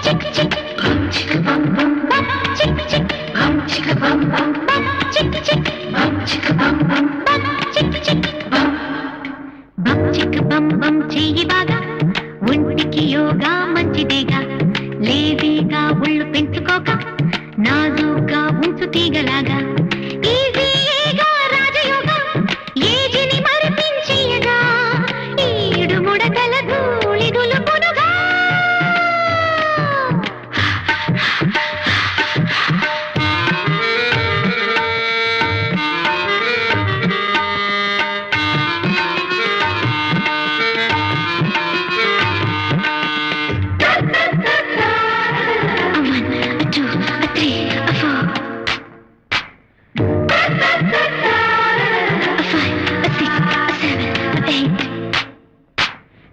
chick chick bum chicka bum bum bum chick chick bum chicka bum bum bum chick chick bum chicka bum bum bum chick chick bum bum chicka bum bum చెయ్యి బాగా ఒంటికి యోగా మంచిదేగా లేజీగా ఒళ్ళు పెంచుకోక నాజూగా ఉంచు తీగలాగా ఈజీగా రాజయోగం ఏజిని మరిపించేయగా ఈడు ముడతల ధూళి దులుపునుగా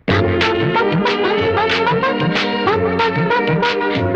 bum bum bum bum bum bum bum bum bum